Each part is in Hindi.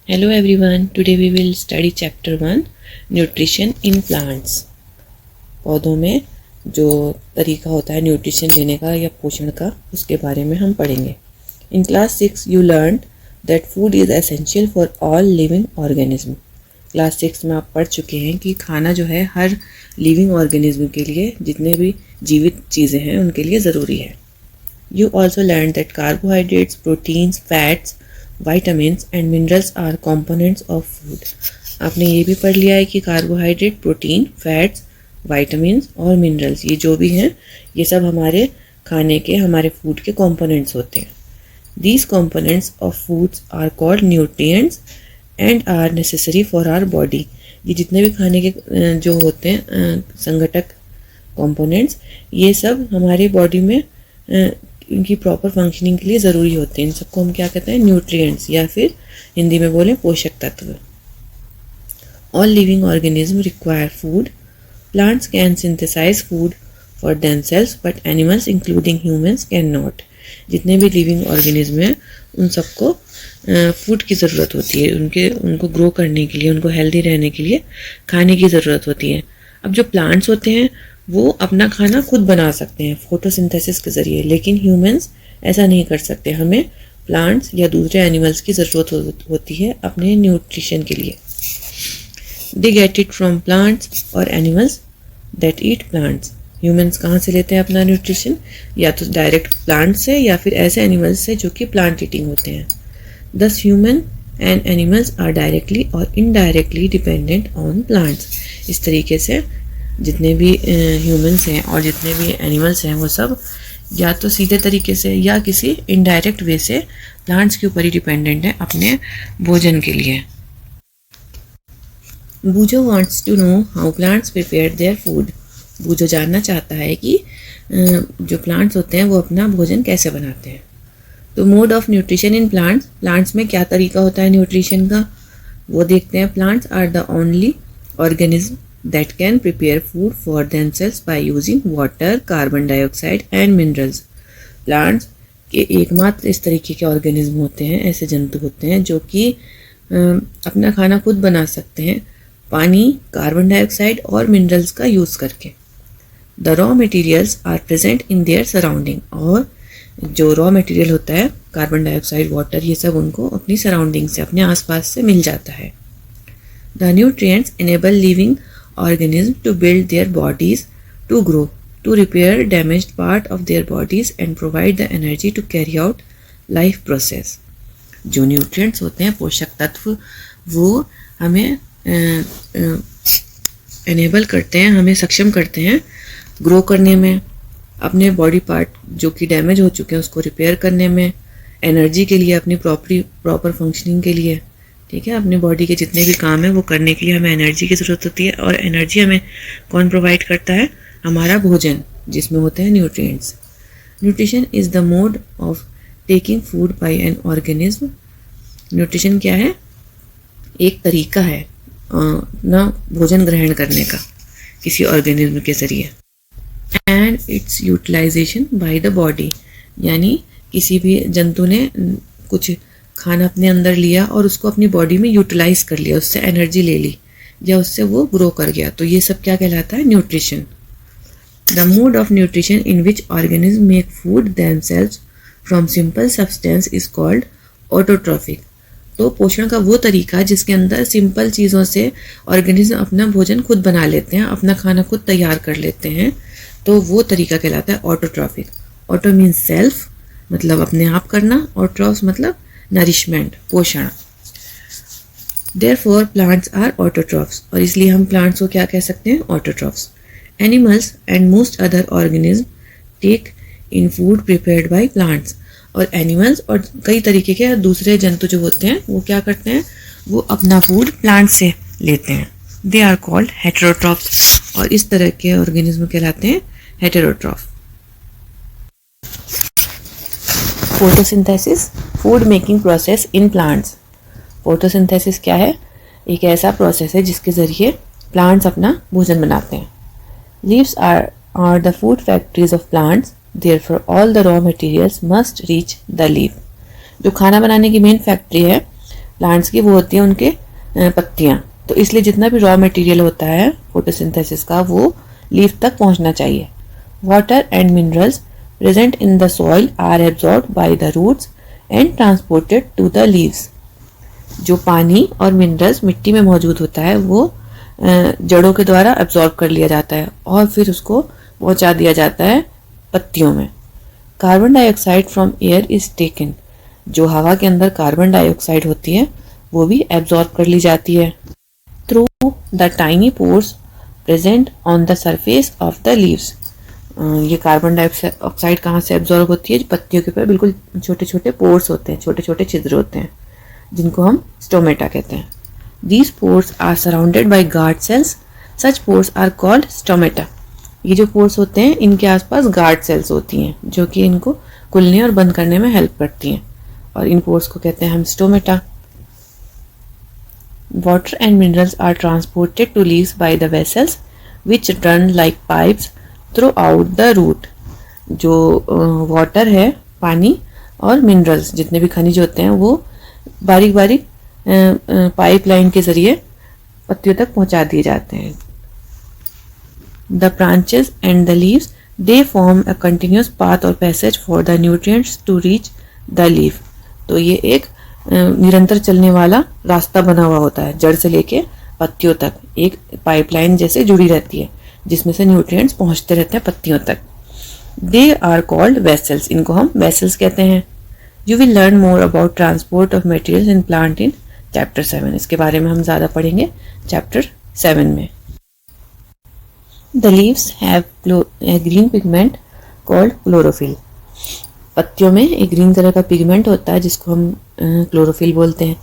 Hello everyone, today we will study chapter 1 Nutrition in Plants। पौधों में जो तरीका होता है न्यूट्रिशन लेने का या पोषण का, उसके बारे में हम पढ़ेंगे। In class 6 you learned that food is essential for all living organism। Class 6 में आप पढ़ चुके हैं कि खाना जो है हर लिविंग ऑर्गेनिज्म के लिए, जितने भी जीवित चीज़ें हैं उनके लिए ज़रूरी है। You also learned that carbohydrates, proteins, fats, vitamins and minerals are components of food। आपने ये भी पढ़ लिया है कि कार्बोहाइड्रेट, प्रोटीन, फैट्स, विटामिन्स और मिनरल्स, ये जो भी हैं ये सब हमारे खाने के, हमारे फूड के कंपोनेंट्स होते हैं। These components of foods are called nutrients and are necessary for our body। ये जितने भी खाने के जो होते हैं संघटक कंपोनेंट्स, ये सब हमारे बॉडी में इनकी प्रॉपर फंक्शनिंग के लिए ज़रूरी होते हैं। इन सबको हम क्या कहते हैं? न्यूट्रिएंट्स, या फिर हिंदी में बोलें पोषक तत्व। All living organism require food. Plants can synthesise food for themselves but animals including humans can not. जितने भी लिविंग ऑर्गेनिज्म हैं उन सबको फूड की ज़रूरत होती है, उनको ग्रो करने के लिए, उनको हेल्दी रहने के लिए खाने की ज़रूरत होती है। अब जो प्लांट्स होते हैं वो अपना खाना खुद बना सकते हैं फोटोसिंथेसिस के ज़रिए, लेकिन ह्यूमंस ऐसा नहीं कर सकते। हमें प्लांट्स या दूसरे एनिमल्स की ज़रूरत होती है अपने न्यूट्रिशन के लिए। They get it from plants और animals that eat plants. Humans कहाँ से लेते हैं अपना न्यूट्रिशन? या तो डायरेक्ट प्लांट से या फिर ऐसे एनिमल्स से जो कि प्लांट ईटिंग होते हैं। दस human and animals are directly और इनडायरेक्टली डिपेंडेंट ऑन प्लांट्स। इस तरीके से जितने भी ह्यूमंस हैं और जितने भी एनिमल्स हैं वो सब या तो सीधे तरीके से या किसी इनडायरेक्ट वे से प्लांट्स के ऊपर ही डिपेंडेंट हैं अपने भोजन के लिए। Boojo wants to know how plants prepare their food. Boojo जानना चाहता है कि जो प्लांट्स होते हैं वो अपना भोजन कैसे बनाते हैं। तो mode of nutrition in plants, plants में क्या तरीका होता है न्यूट्रिशन का, वो देखते हैं। Plants are the only organism that can prepare food for themselves by using water, carbon dioxide and minerals। Plants के एकमात्र इस तरीके के ऑर्गेनिज्म होते हैं, ऐसे जंतु होते हैं जो कि अपना खाना खुद बना सकते हैं पानी, कार्बन डाइऑक्साइड और मिनरल्स का यूज़ करके। The raw materials are present in their surrounding. और जो रॉ मटेरियल होता है कार्बन डाइऑक्साइड, वाटर, ये सब उनको अपनी सराउंडिंग से, अपने आसपास से मिल जाता है। The nutrients enable living organism to build their bodies, to grow, to repair damaged part of their bodies and provide the energy to carry out life process। जो न्यूट्रिएंट्स होते हैं, पोषक तत्व, वो हमें एनेबल करते हैं, हमें सक्षम करते हैं ग्रो करने में, अपने बॉडी पार्ट जो कि डैमेज हो चुके हैं उसको रिपेयर करने में, एनर्जी के लिए, अपनी प्रॉपर फंक्शनिंग के लिए। ठीक है, अपनी बॉडी के जितने भी काम है वो करने के लिए हमें एनर्जी की ज़रूरत होती है। और एनर्जी हमें कौन प्रोवाइड करता है? हमारा भोजन, जिसमें होते हैं nutrients. Nutrition is the mode of taking food by an organism. Nutrition क्या है? एक तरीका है ना भोजन ग्रहण करने का किसी ऑर्गेनिज्म के ज़रिए। And its utilisation by the body, यानी किसी भी जंतु ने कुछ खाना अपने अंदर लिया और उसको अपनी बॉडी में यूटिलाइज कर लिया, उससे एनर्जी ले ली या उससे वो ग्रो कर गया, तो ये सब क्या कहलाता है? Nutrition. The mode of nutrition in which organism make food themselves from simple substance is called autotrophic. तो पोषण का वो तरीका जिसके अंदर सिंपल चीज़ों से ऑर्गेनिज्म अपना भोजन खुद बना लेते हैं, अपना खाना खुद तैयार कर लेते हैं, तो वो तरीका कहलाता है ऑटोट्रॉफिक। ऑटो मीन्स सेल्फ, मतलब अपने आप करना, और ट्रॉफ्स मतलब नरिशमेंट, पोषण। Therefore plants are autotrophs, और इसलिए हम प्लांट्स को क्या कह सकते हैं? Autotrophs. Animals and most other organism take in food prepared by plants. और एनिमल्स और कई तरीके के दूसरे जंतु जो होते हैं वो क्या करते हैं? वो अपना फूड प्लांट से लेते हैं। दे आर कॉल्ड हेटेरोट्रॉफ्स, और इस तरह के ऑर्गेनिज्म कहलाते हैं heterotroph. Photosynthesis, food making process in plants. Photosynthesis क्या है? एक ऐसा प्रोसेस है जिसके ज़रिए प्लांट्स अपना भोजन बनाते हैं। Leaves are the food factories of plants, therefore all the raw materials must reach the leaf. जो खाना बनाने की मेन फैक्ट्री है प्लांट्स की वो होती है उनके पत्तियाँ। तो इसलिए जितना भी रॉ मटेरियल होता है फोटोसिंथेसिस का वो लीफ तक पहुंचना चाहिए। Water and minerals present in the soil are absorbed by the roots and transported to the leaves. जो पानी और मिनरल्स मिट्टी में मौजूद होता है वो जड़ों के द्वारा एब्जॉर्ब कर लिया जाता है और फिर उसको पहुंचा दिया जाता है पत्तियों में। Carbon dioxide from air is taken. जो हवा के अंदर कार्बन डाइऑक्साइड होती है वो भी एब्जॉर्ब कर ली जाती है through the tiny pores present on the surface of the leaves. ये कार्बन डाइऑक्साइड कहाँ से एब्जॉर्ब होती है? पत्तियों के ऊपर बिल्कुल छोटे छोटे पोर्स होते हैं, छोटे छोटे छिद्र होते हैं जिनको हम स्टोमेटा कहते हैं। These pores are surrounded by guard cells. Such pores are called stomata. ये जो पोर्स होते हैं इनके आसपास गार्ड सेल्स होती हैं जो कि इनको खुलने और बंद करने में हेल्प करती हैं और इन पोर्स को कहते हैं हम stomata. Water and minerals are transported to leaves by the vessels which run like pipes throughout the root. जो वाटर है, पानी और मिनरल्स जितने भी खनिज होते हैं वो बारीक बारीक पाइपलाइन के जरिए पत्तियों तक पहुंचा दिए जाते हैं। The branches and the leaves they form a continuous path और passage for the nutrients to reach the leaf. तो ये एक निरंतर चलने वाला रास्ता बना हुआ होता है, जड़ से लेके पत्तियों तक एक पाइपलाइन जैसे जुड़ी रहती है जिसमें से न्यूट्रिएंट्स पहुंचते रहते हैं पत्तियों तक। They are called vessels. इनको हम वेसल्स कहते हैं। You will learn more about transport of materials in plant in chapter 7। इसके बारे में हम ज़्यादा पढ़ेंगे चैप्टर 7 में। The leaves have a green pigment called chlorophyll. पत्तियों में एक ग्रीन कलर का पिगमेंट होता है जिसको हम क्लोरोफिल बोलते हैं।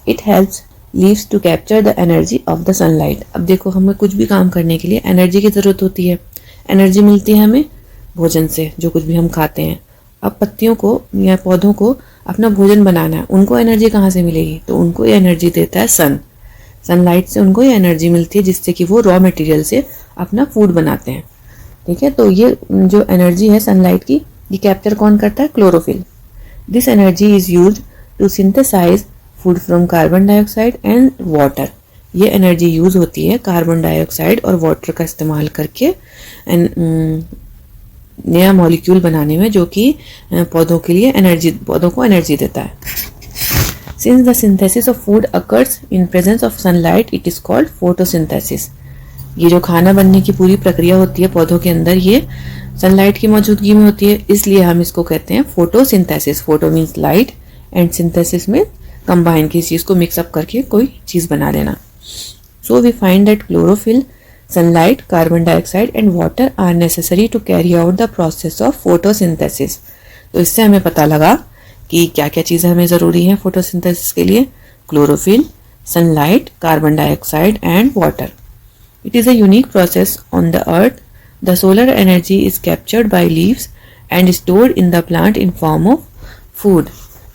It helps leaves to capture the energy of the sunlight. अब देखो हमें कुछ भी काम करने के लिए एनर्जी की ज़रूरत होती है। एनर्जी मिलती है हमें भोजन से, जो कुछ भी हम खाते हैं। अब पत्तियों को या पौधों को अपना भोजन बनाना है, उनको एनर्जी कहाँ से मिलेगी? तो उनको ये एनर्जी देता है सनलाइट से उनको ये एनर्जी मिलती है जिससे कि वो रॉ मटेरियल से अपना फूड बनाते हैं। ठीक है, तो ये जो एनर्जी है सनलाइट की ये कैप्चर कौन करता है? Chlorophyll. This energy is used to synthesise food from carbon dioxide and water. ये एनर्जी यूज होती है कार्बन डाइऑक्साइड और वाटर का इस्तेमाल करके नया मॉलिक्यूल बनाने में जो कि पौधों के लिए पौधों को एनर्जी देता है। Since the synthesis of food occurs in presence of sunlight it is called photosynthesis. ये जो खाना बनने की पूरी प्रक्रिया होती है पौधों के अंदर ये सनलाइट की मौजूदगी में होती है, इसलिए हम इसको कहते हैं photosynthesis. Photo means light and synthesis में कंबाइन की चीज को मिक्सअप करके कोई चीज बना लेना। So we find that chlorophyll, sunlight, carbon dioxide and water are necessary to carry out the process of photosynthesis। तो इससे हमें पता लगा कि क्या क्या चीज़ें हमें ज़रूरी है फोटोसिंथेसिस के लिए। Chlorophyll, sunlight, carbon dioxide and water. It is a unique process on the earth. The solar energy is captured by leaves and stored in the plant in form of food.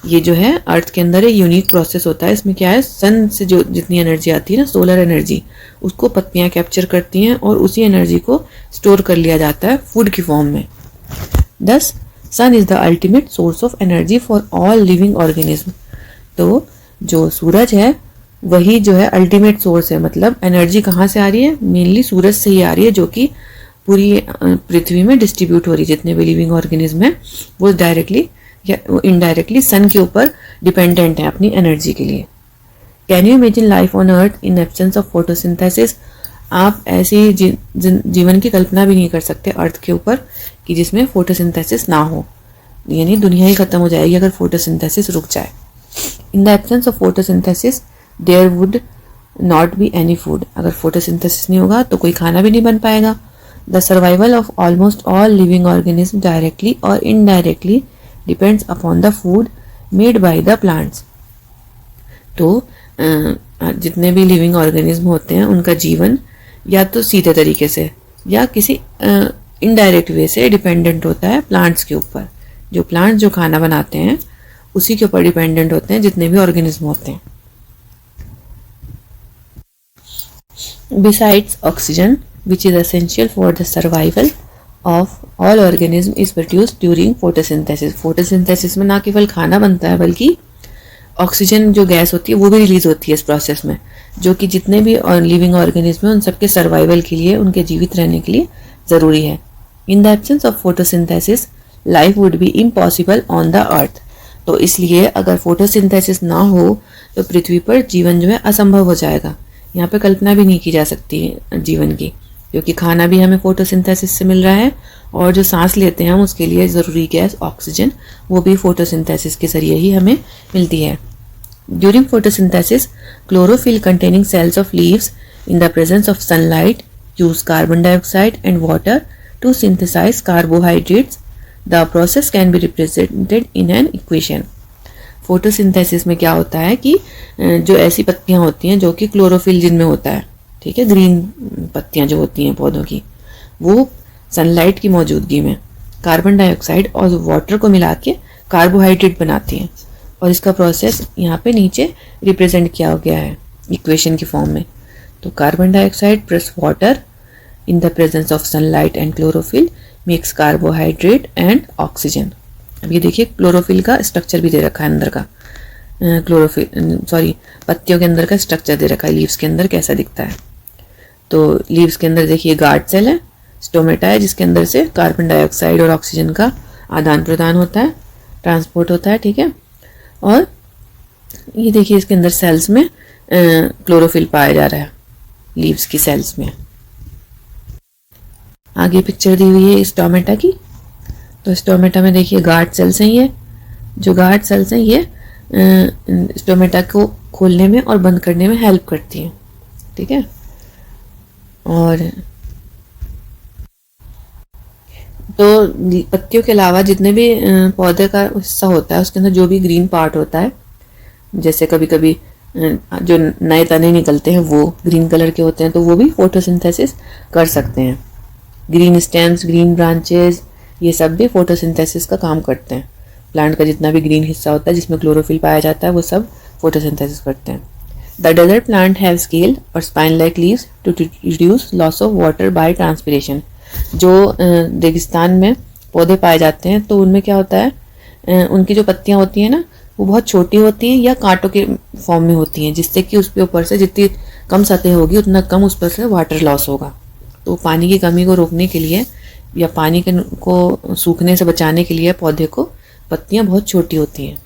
ये जो है अर्थ के अंदर एक यूनिक प्रोसेस होता है। इसमें क्या है, सन से जो जितनी एनर्जी आती है ना, सोलर एनर्जी, उसको पत्तियां कैप्चर करती हैं और उसी एनर्जी को स्टोर कर लिया जाता है फूड की फॉर्म में। Thus sun is the ultimate source of energy for all living organism. तो जो सूरज है वही जो है अल्टीमेट सोर्स है। मतलब एनर्जी कहाँ से आ रही है? मेनली सूरज से ही आ रही है, जो कि पूरी पृथ्वी में डिस्ट्रीब्यूट हो रही है। जितने भी लिविंग ऑर्गेनिज्म है वो डायरेक्टली या इनडायरेक्टली सन के ऊपर डिपेंडेंट है अपनी एनर्जी के लिए। Can you imagine life on earth in absence of photosynthesis? आप ऐसी जीवन की कल्पना भी नहीं कर सकते अर्थ के ऊपर कि जिसमें फोटोसिंथेसिस ना हो, यानी दुनिया ही खत्म हो जाएगी अगर फोटोसिंथेसिस रुक जाए। In the absence of photosynthesis there would not be any food. अगर फोटोसिंथेसिस नहीं होगा तो कोई खाना भी नहीं बन पाएगा। The survival of almost all living organism directly और indirectly depends upon the food made by the plants. तो जितने भी लिविंग ऑर्गेनिज्म होते हैं उनका जीवन या तो सीधे तरीके से या किसी इनडायरेक्ट वे से डिपेंडेंट होता है प्लांट्स के ऊपर। जो प्लांट्स जो खाना बनाते हैं उसी के ऊपर डिपेंडेंट होते हैं जितने भी ऑर्गेनिज्म होते हैं। Besides oxygen, which is essential for the survival of all organism, is produced during photosynthesis। photosynthesis में ना केवल खाना बनता है बल्कि ऑक्सीजन जो गैस होती है वो भी रिलीज होती है इस प्रोसेस में, जो कि जितने भी लिविंग ऑर्गेनिज्म हैं उन सबके सर्वाइवल के लिए, उनके जीवित रहने के लिए ज़रूरी है। इन the absence of photosynthesis life would be impossible on the earth. तो इसलिए अगर फोटोसिंथेसिस ना हो तो पृथ्वी पर जीवन जो है असंभव हो जाएगा। यहाँ पे कल्पना भी नहीं की जा सकती जीवन की, क्योंकि खाना भी हमें फोटोसिंथेसिस से मिल रहा है और जो सांस लेते हैं हम उसके लिए ज़रूरी गैस ऑक्सीजन वो भी फोटोसिंथेसिस के ज़रिए ही हमें मिलती है। During photosynthesis chlorophyll containing cells of leaves in the presence of sunlight use carbon dioxide and water to synthesise carbohydrates. The process can be represented in an equation. Photosynthesis में क्या होता है कि जो ऐसी पत्तियां होती हैं जो कि क्लोरोफिल जिनमें होता है, ठीक है, ग्रीन पत्तियां जो होती हैं पौधों की, वो सनलाइट की मौजूदगी में कार्बन डाइऑक्साइड और वाटर को मिला के कार्बोहाइड्रेट बनाती हैं। और इसका प्रोसेस यहाँ पे नीचे रिप्रेजेंट किया गया है इक्वेशन की फॉर्म में। तो carbon dioxide plus water in the presence of sunlight and chlorophyll makes carbohydrate and oxygen. अब ये देखिए क्लोरोफिल का स्ट्रक्चर भी दे रखा है अंदर का, पत्तियों के अंदर का स्ट्रक्चर दे रखा है, लीव्स के अंदर कैसा दिखता है। तो लीव्स के अंदर देखिए गार्ड सेल है, स्टोमेटा है, जिसके अंदर से कार्बन डाइऑक्साइड और ऑक्सीजन का आदान प्रदान होता है, ट्रांसपोर्ट होता है, ठीक है। और ये देखिए इसके अंदर सेल्स में क्लोरोफिल पाया जा रहा है, लीव्स की सेल्स में। आगे पिक्चर दी हुई है स्टोमेटा की। तो स्टोमेटा में देखिए गार्ड सेल्स हैं, ये जो गार्ड सेल्स हैं ये स्टोमेटा को खोलने में और बंद करने में हेल्प करती हैं, ठीक है। और तो पत्तियों के अलावा जितने भी पौधे का हिस्सा होता है उसके अंदर जो भी ग्रीन पार्ट होता है, जैसे कभी कभी जो नए तने निकलते हैं वो ग्रीन कलर के होते हैं, तो वो भी फोटोसिंथेसिस कर सकते हैं। ग्रीन स्टेम्स, ग्रीन ब्रांचेस, ये सब भी फोटोसिंथेसिस का काम करते हैं। प्लांट का जितना भी ग्रीन हिस्सा होता है जिसमें क्लोरोफिल पाया जाता है वो सब फोटोसिंथेसिस करते हैं। The desert plant have scale और spine like leaves to reduce loss of water by transpiration. जो रेगिस्तान में पौधे पाए जाते हैं तो उनमें क्या होता है, उनकी जो पत्तियां होती हैं ना वो बहुत छोटी होती हैं या कांटों के फॉर्म में होती हैं, जिससे कि उसके ऊपर से जितनी कम सतह होगी उतना कम उस पर से वाटर लॉस होगा। तो पानी की कमी को रोकने के लिए या पानी को सूखने से बचाने के लिए पौधे को पत्तियां बहुत छोटी होती हैं।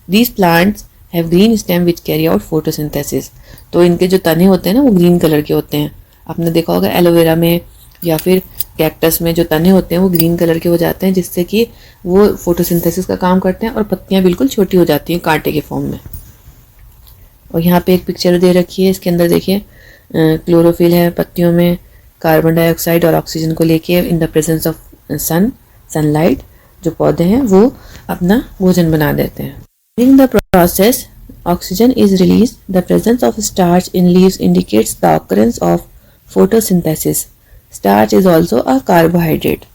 These plants have green stem which carry out photosynthesis. तो इनके जो तने होते हैं ना वो ग्रीन कलर के होते हैं। आपने देखा होगा एलोवेरा में या फिर कैक्टस में जो तने होते हैं वो ग्रीन कलर के हो जाते हैं, जिससे कि वो फोटोसिंथेसिस का काम करते हैं और पत्तियां बिल्कुल छोटी हो जाती हैं कांटे के फॉर्म में। और यहाँ पे एक पिक्चर दे रखी है, इसके अंदर देखिए क्लोरोफिल है पत्तियों में, कार्बन डाइऑक्साइड और ऑक्सीजन को लेके इन द प्रेजेंस ऑफ सनलाइट जो पौधे हैं वो अपना भोजन बना देते हैं। During the process oxygen is release. The presence of starch in leaves indicates the occurrence of photosynthesis. Starch is also a carbohydrate.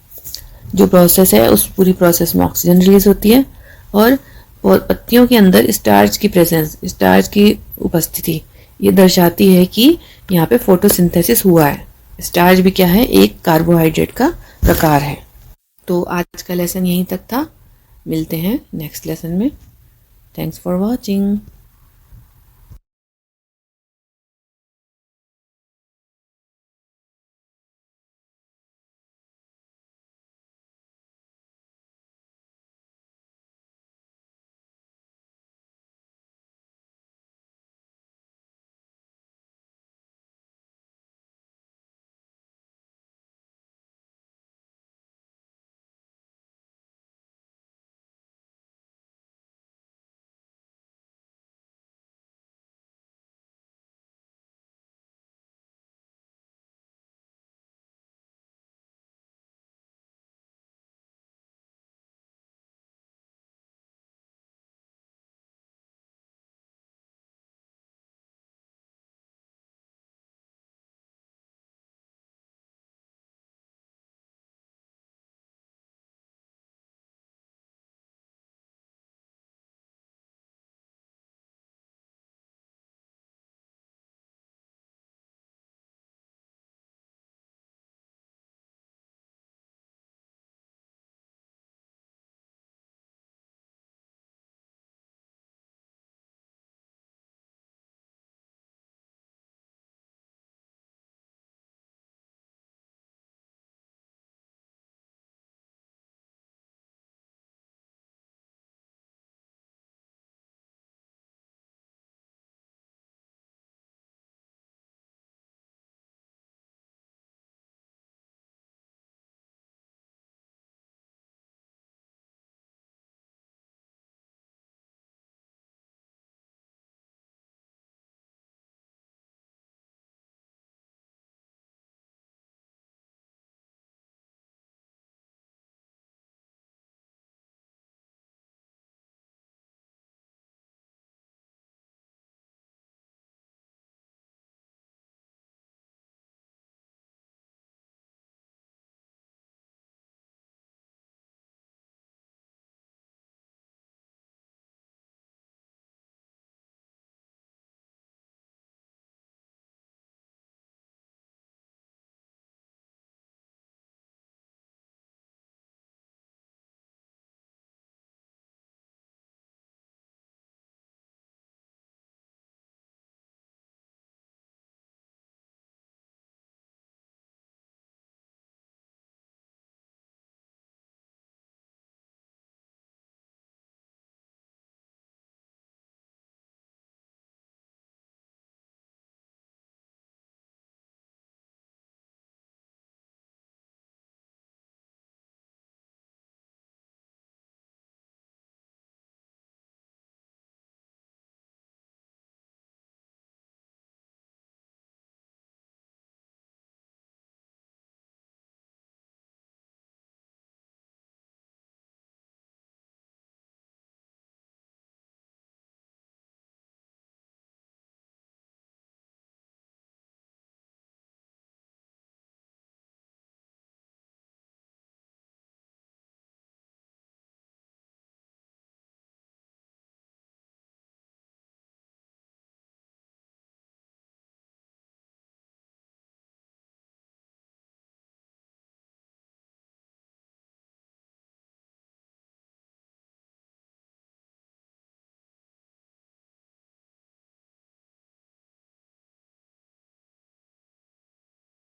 जो प्रोसेस है उस पूरी प्रोसेस में ऑक्सीजन रिलीज होती है और पत्तियों के अंदर स्टार्च की प्रेजेंस, स्टार्च की उपस्थिति ये दर्शाती है कि यहाँ पे फोटोसिंथेसिस हुआ है। स्टार्च भी क्या है, एक कार्बोहाइड्रेट का प्रकार है। तो आज का लेसन यहीं तक था, मिलते हैं नेक्स्ट लेसन में। Thanks for watching.